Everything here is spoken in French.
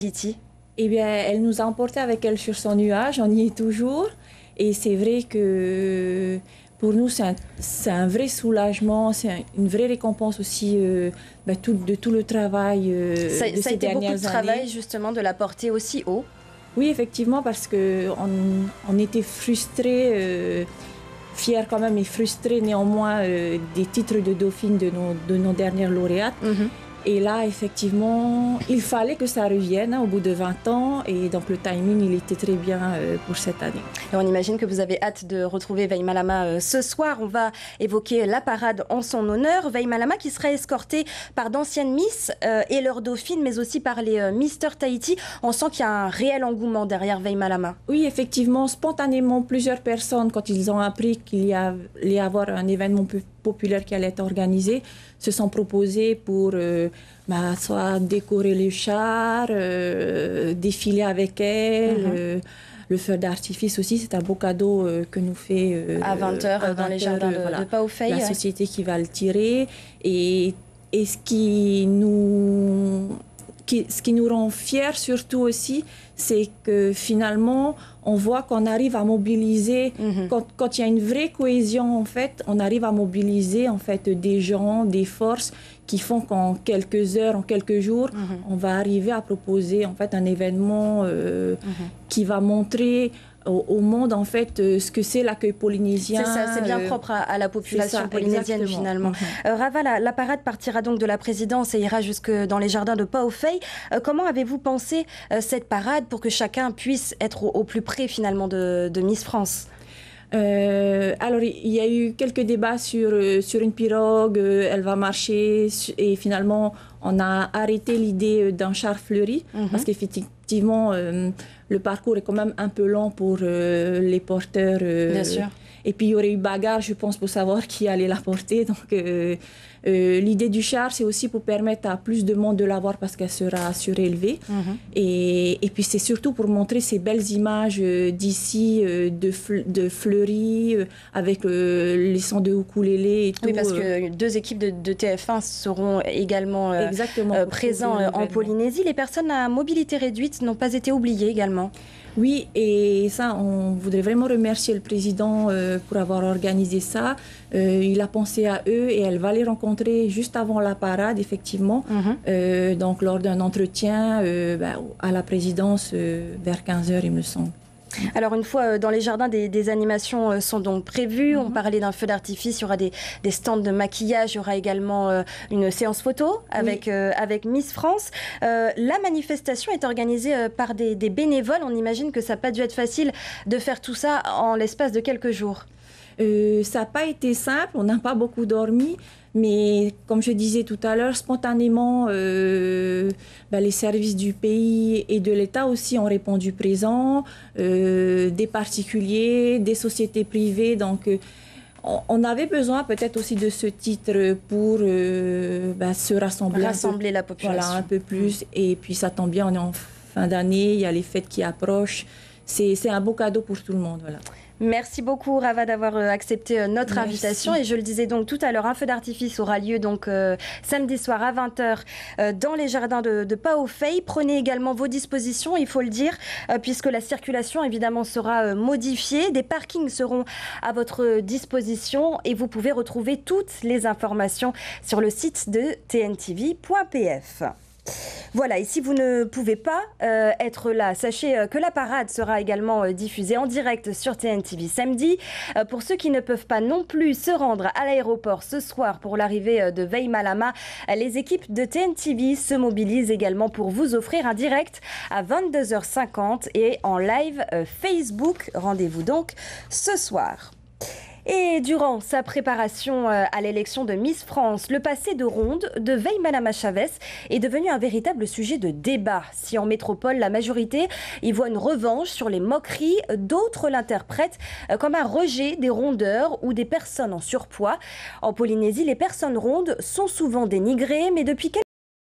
Tahiti? Eh bien, elle nous a emportés avec elle sur son nuage, on y est toujours. Et c'est vrai que pour nous, c'est un vrai soulagement, c'est une vraie récompense aussi de tout le travail de Ça ces a été beaucoup dernières de travail années. justement de la porter aussi haut. Oui, effectivement, parce qu'on était frustrés, fiers quand même et frustrés néanmoins des titres de dauphine de nos dernières lauréates. Et là, effectivement, il fallait que ça revienne au bout de 20 ans. Et donc, le timing, il était très bien pour cette année. Et on imagine que vous avez hâte de retrouver Veille Malama ce soir. On va évoquer la parade en son honneur. Veille Malama qui sera escortée par d'anciennes Miss et leurs dauphines, mais aussi par les Mister Tahiti. On sent qu'il y a un réel engouement derrière Veille Malama. Oui, effectivement, spontanément, plusieurs personnes, quand ils ont appris qu'il allait y avoir un événement populaire qui allait être organisé, se sont proposés pour soit décorer les chars, défiler avec elle. Le feu d'artifice aussi, c'est un beau cadeau que nous fait à 20h dans les jardins de Paoufei. La société qui va le tirer. Et ce qui nous rend fiers surtout aussi, c'est que finalement, on voit qu'on arrive à mobiliser, quand il y a une vraie cohésion, en fait, on arrive à mobiliser en fait, des gens, des forces qui font qu'en quelques heures, en quelques jours, on va arriver à proposer en fait, un événement qui va montrer au monde en fait ce que c'est l'accueil polynésien. C'est ça, c'est bien propre à la population polynésienne finalement. Rava, la parade partira donc de la présidence et ira jusque dans les jardins de Paoufei. Comment avez-vous pensé cette parade pour que chacun puisse être au plus près finalement de Miss France? Alors, il y a eu quelques débats sur une pirogue, elle va marcher, et finalement, on a arrêté l'idée d'un char fleuri, parce qu'effectivement, le parcours est quand même un peu long pour les porteurs. Bien sûr. Et puis, il y aurait eu bagarre, je pense, pour savoir qui allait la porter. Donc, l'idée du char, c'est aussi pour permettre à plus de monde de la voir parce qu'elle sera surélevée. Et puis, c'est surtout pour montrer ces belles images d'ici, de fleuris, avec les sons de ukulélé et tout. Oui, parce que deux équipes de TF1 seront également présents en Polynésie. Les personnes à mobilité réduite n'ont pas été oubliées également. Oui, et ça, on voudrait vraiment remercier le président pour avoir organisé ça. Il a pensé à eux et elle va les rencontrer juste avant la parade, effectivement. Donc, lors d'un entretien à la présidence vers 15h, il me semble. Alors une fois dans les jardins, des animations sont donc prévues. On parlait d'un feu d'artifice, il y aura des stands de maquillage, il y aura également une séance photo avec Miss France. La manifestation est organisée par des bénévoles. On imagine que ça n'a pas dû être facile de faire tout ça en l'espace de quelques jours. Ça n'a pas été simple, on n'a pas beaucoup dormi, mais comme je disais tout à l'heure, spontanément, les services du pays et de l'État aussi ont répondu présent, des particuliers, des sociétés privées. Donc, on avait besoin peut-être aussi de ce titre pour se rassembler. Rassembler la population. Voilà, un peu plus. Et puis, ça tombe bien, on est en fin d'année, il y a les fêtes qui approchent. C'est un beau cadeau pour tout le monde, voilà. Merci beaucoup Rava d'avoir accepté notre invitation. Et je le disais donc tout à l'heure, un feu d'artifice aura lieu donc samedi soir à 20h dans les jardins de Paoufei. Prenez également vos dispositions, il faut le dire, puisque la circulation évidemment sera modifiée. Des parkings seront à votre disposition et vous pouvez retrouver toutes les informations sur le site de tntv.pf. Voilà, et si vous ne pouvez pas être là, sachez que la parade sera également diffusée en direct sur TNTV samedi. Pour ceux qui ne peuvent pas non plus se rendre à l'aéroport ce soir pour l'arrivée de Veille Malama, les équipes de TNTV se mobilisent également pour vous offrir un direct à 22h50 et en live Facebook. Rendez-vous donc ce soir. Et durant sa préparation à l'élection de Miss France, le passé de ronde de Veille Malama Chavez est devenu un véritable sujet de débat. Si en métropole, la majorité y voit une revanche sur les moqueries, d'autres l'interprètent comme un rejet des rondeurs ou des personnes en surpoids. En Polynésie, les personnes rondes sont souvent dénigrées, mais depuis quelques